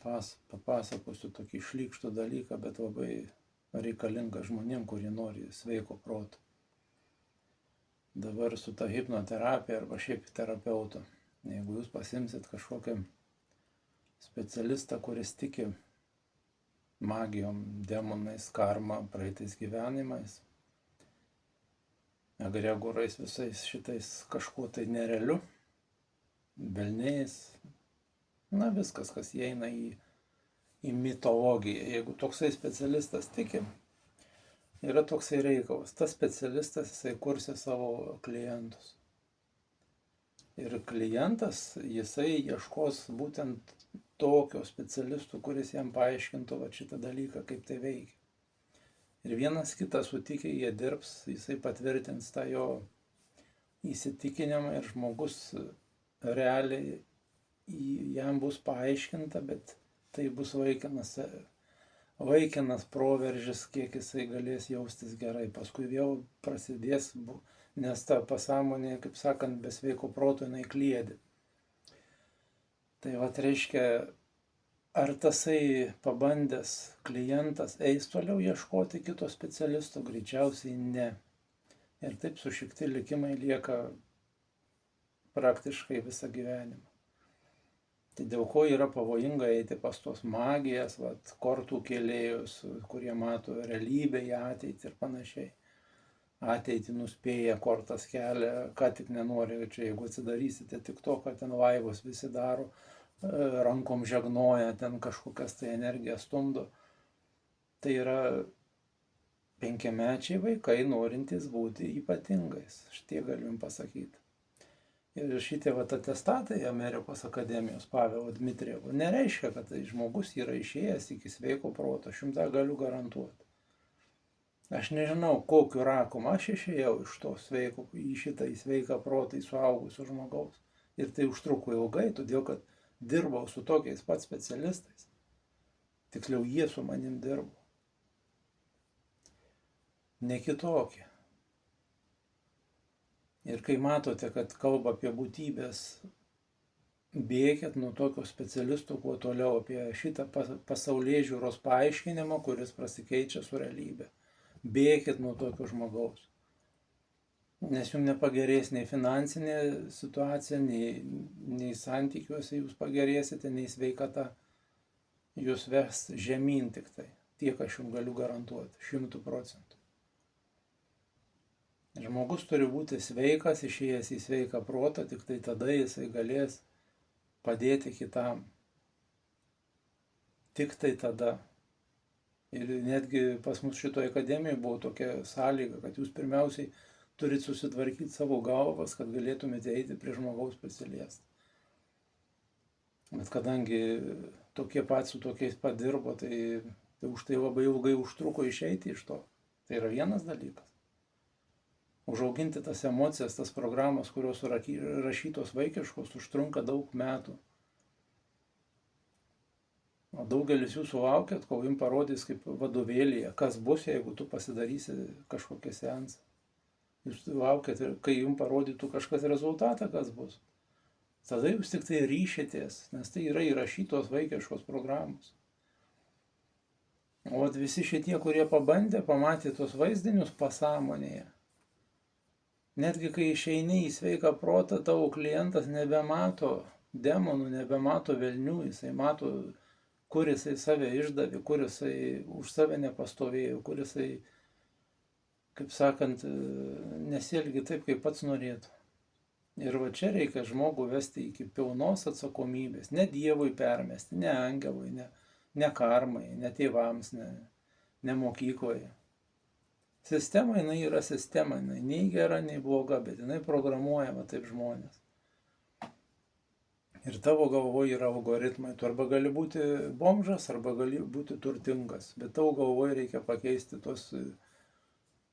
papasakosiu tokį šlykštų dalyką, bet labai reikalingą žmonėm, kurie nori sveiko proto. Dabar su ta hipnoterapija arba šiaip terapeutu, jeigu jūs pasimsit kažkokią specialistą, kuris tiki magijom, demonais, karma, praeitais gyvenimais, egregorais, visais šitais kažkuo tai nerealiu, velniais, na viskas, kas įeina į mitologiją. Jeigu toksai specialistas tiki, yra toksai reikalas. Tas specialistas, jisai kursia savo klientus. Ir klientas, jisai ieškos būtent tokio specialistų, kuris jam paaiškintų šitą dalyką, kaip tai veikia. Ir vienas kitą sutikę jie dirbs, jisai patvirtins tą jo įsitikinimą ir žmogus realiai jam bus paaiškinta, bet tai bus vaikinas proveržis, kiek jisai galės jaustis gerai. Paskui vėl prasidės, nes ta pasąmonė, kaip sakant, be sveiko proto jinai kliedi. Tai reiškia, ar tasai pabandęs klientas eis toliau ieškoti kito specialisto? Greičiausiai ne. Ir taip sušikti likimai lieka praktiškai visą gyvenimą. Tai dėl ko yra pavojinga eiti pas tos magijas, kortų kėlėjus, kurie mato realybę į ateitį ir panašiai. Ateitį nuspėja, kortas kelia, ką tik nenori, čia jeigu atsidarysite tik to, kad ten laivus visi daro, rankom žegnoja, ten kažkokias tai energijas stumdo. Tai yra 5-mečiai vaikai norintys būti ypatingais, šitie galim pasakyti. Ir šitie atestatai Amerikos akademijos Pavelo Dmitrijevo nereiškia, kad tai žmogus yra išėjęs iki sveiko proto, 100 galiu garantuoti. Aš nežinau, kokiu rakum aš išėjau iš to sveiko, į šitą į sveiką protą, į suaugusių žmogaus. Ir tai užtruko ilgai, todėl kad dirbau su tokiais pat specialistais. Tiksliau, jie su manim dirbo. Ne kitokie. Ir kai matote, kad kalba apie būtybės, bėkit nuo tokio specialisto kuo toliau, apie šitą pasaulėžiūros paaiškinimą, kuris prasikeičia su realybė. Bėkit nuo tokio žmogaus. Nes jums nepagerės nei finansinė situacija, nei santykiuose jūs pagerėsite, nei sveikata. Jūs ves žemyn tik tai. Tiek aš jums galiu garantuoti, 100%. Žmogus turi būti sveikas, išėjęs į sveiką protą, tik tai tada jisai galės padėti kitam. Tik tai tada. Ir netgi pas mus šitoje akademijoje buvo tokia sąlyga, kad jūs pirmiausiai turite susitvarkyti savo galvas, kad galėtumėte eiti prie žmogaus prisiliesti. Bet kadangi tokie pat su tokiais padirbo, tai už tai labai ilgai užtruko išeiti iš to. Tai yra vienas dalykas. Užauginti tas emocijas, tas programas, kurios rašytos vaikiškos, užtrunka daug metų. O daugelis jūsų laukiat, kol jums parodys kaip vadovėlyje, kas bus, jeigu tu pasidarysi kažkokią seansą. Jūs laukiat, kai jums parodytų kažkas rezultatą, kas bus. Tada jūs tik tai ryšitės, nes tai yra įrašytos vaikiškos programos. O visi šitie, kurie pabandė, pamatė tos vaizdinius pasąmonėje. Netgi kai išeini į sveiką protą, tavo klientas nebemato demonų, nebemato velnių, jisai mato, kur jisai save išdavė, kur jisai už save nepastovėjo, kur jisai, kaip sakant, nesielgi taip, kaip pats norėtų. Ir čia reikia žmogų vesti iki pilnos atsakomybės, ne Dievui permesti, ne angelui, ne karmai, ne tėvams, ne mokykloje. Sistema, jinai yra sistema, jinai nei gera, nei bloga, bet jinai programuojama taip žmonės. Ir tavo galvoje yra algoritmai, tu arba gali būti bomžas, arba gali būti turtingas, bet tavo galvoje reikia pakeisti tos,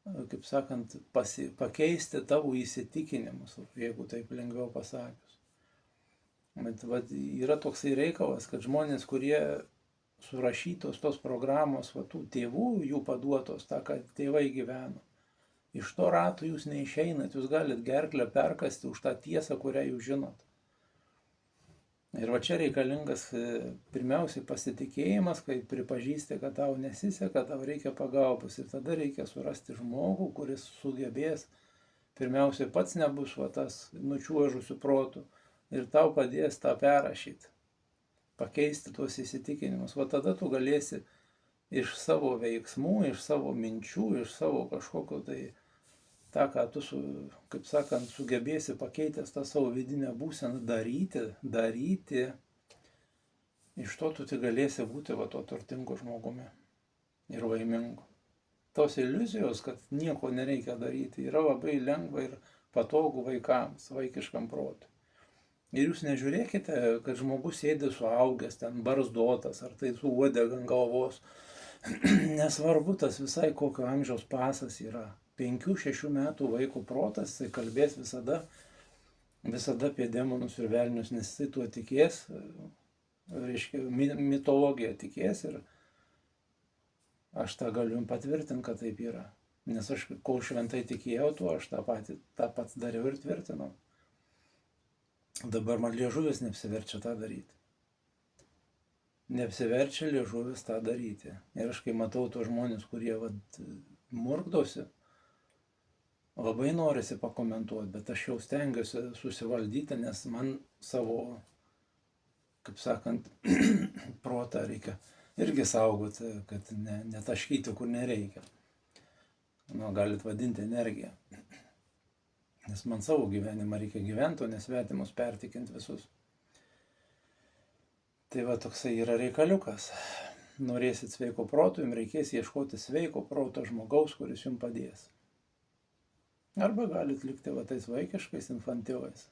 kaip sakant, pakeisti tavo įsitikinimus, jeigu taip lengviau pasakius. Bet yra toksai reikalas, kad žmonės, kurie surašytos tos programos, tų tėvų jų paduotos, tą, kad tėvai gyveno. Iš to rato jūs neišeinat, jūs galit gerklę perkasti už tą tiesą, kurią jūs žinot. Ir va čia reikalingas pirmiausiai pasitikėjimas, kai pripažįsti, kad tau nesiseka, tau reikia pagalbos. Ir tada reikia surasti žmogų, kuris sugebės, pirmiausiai pats nebus va tas nučiuožusių protų ir tau padės tą perrašyti, pakeisti tuos įsitikinimus. Va tada tu galėsi iš savo veiksmų, iš savo minčių, iš savo kažkokio tai tą, ką tu, kaip sakant, sugebėsi pakeitęs tą savo vidinę būseną daryti, iš to tu tik galėsi būti va to turtingu žmogumi ir laimingu. Tos iliuzijos, kad nieko nereikia daryti, yra labai lengva ir patogu vaikams, vaikiškam protui. Ir jūs nežiūrėkite, kad žmogus sėdi suaugęs, ten barzdotas, ar tai su uodega ant galvos. Nesvarbu tas visai kokio amžiaus pasas yra. 5-6 metų vaiko protas, jisai kalbės visada apie demonus ir velnius, nes jisai tuo tikės, reiškia, mitologiją tikės ir aš tą galiu jums patvirtinti, kad taip yra. Nes aš, kol šventai tikėjau tuo, aš tą pats dariau ir tvirtinau. Dabar man liežuvis neapsiverčia tą daryti. Neapsiverčia liežuvis tą daryti. Ir aš kai matau tos žmonės, kurie murkdosi, labai norisi pakomentuoti, bet aš jau stengiuosi susivaldyti, nes man savo, kaip sakant, protą reikia irgi saugoti, kad netaškyti, kur nereikia. Galit vadinti energiją. Nes man savo gyvenimą reikia gyventi, o nesvetimus pertikinti visus. Tai va toksai yra reikaliukas. Norėsit sveiko proto, jums reikės ieškoti sveiko proto žmogaus, kuris jums padės. Arba galit likti va tais vaikiškais infantilais.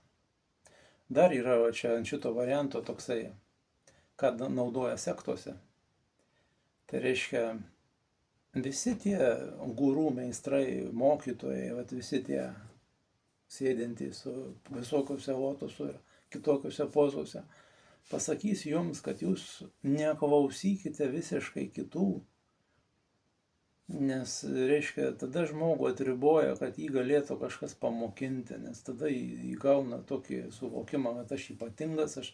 Dar yra čia ant šito varianto toksai, kad naudoja sektose. Tai reiškia, visi tie gurų meistrai, mokytojai, visi tie sėdintys visokiuose lotuose ir kitokiuose pozuose, pasakys jums, kad jūs neklausykite visiškai kitų, nes, reiškia, tada žmogų atriboja, kad jį galėtų kažkas pamokinti, nes tada įgauna tokį suvokimą, kad aš ypatingas, aš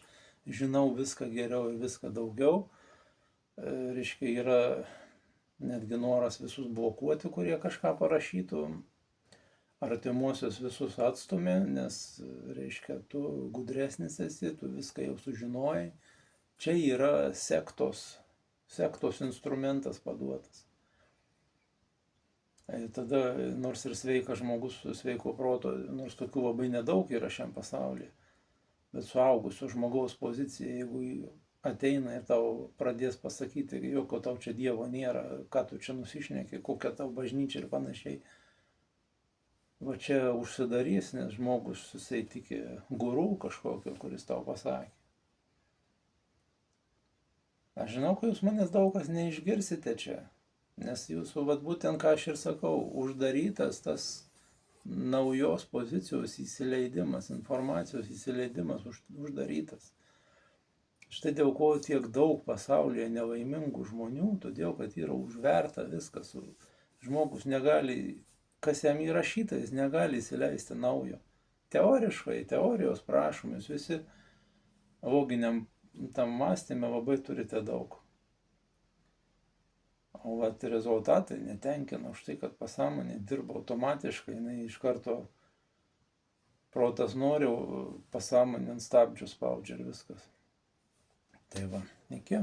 žinau viską geriau ir viską daugiau. Reiškia, yra netgi noras visus blokuoti, kurie kažką parašytų, artimuosius visus atstumė, nes, reiškia, tu gudresnis esi, tu viską jau sužinojai. Čia yra sektos instrumentas paduotas. Tada, nors ir sveikas žmogus su sveiko proto, nors tokių labai nedaug yra šiam pasaulyje, bet suaugusio žmogaus pozicija, jeigu ateina ir tau pradės pasakyti, jokio tau čia Dievo nėra, ką tu čia nusišneki, kokia tau bažnyčia ir panašiai, va čia užsidarys, nes žmogus jisai tiki gurų kažkokio, kuris tau pasakė. Aš žinau, kad jūs manęs daug kas neišgirsite čia. Nes jūsų, būtent ką aš ir sakau, uždarytas tas naujos pozicijos įsileidimas, informacijos įsileidimas uždarytas. Štai dėl ko tiek daug pasaulyje nelaimingų žmonių, todėl kad yra užverta viskas. Žmogus negali, kas jam įrašyta, jis negali įsileisti naujo. Teoriškai, teorijos prašom, jūs visi loginiam tam mąstyme labai turite daug. O rezultatai netenkina už tai, kad pasąmonė dirba automatiškai, jinai iš karto protas nori, pasąmonė ant stabdžių spaudžia ir viskas. Tai va, iki.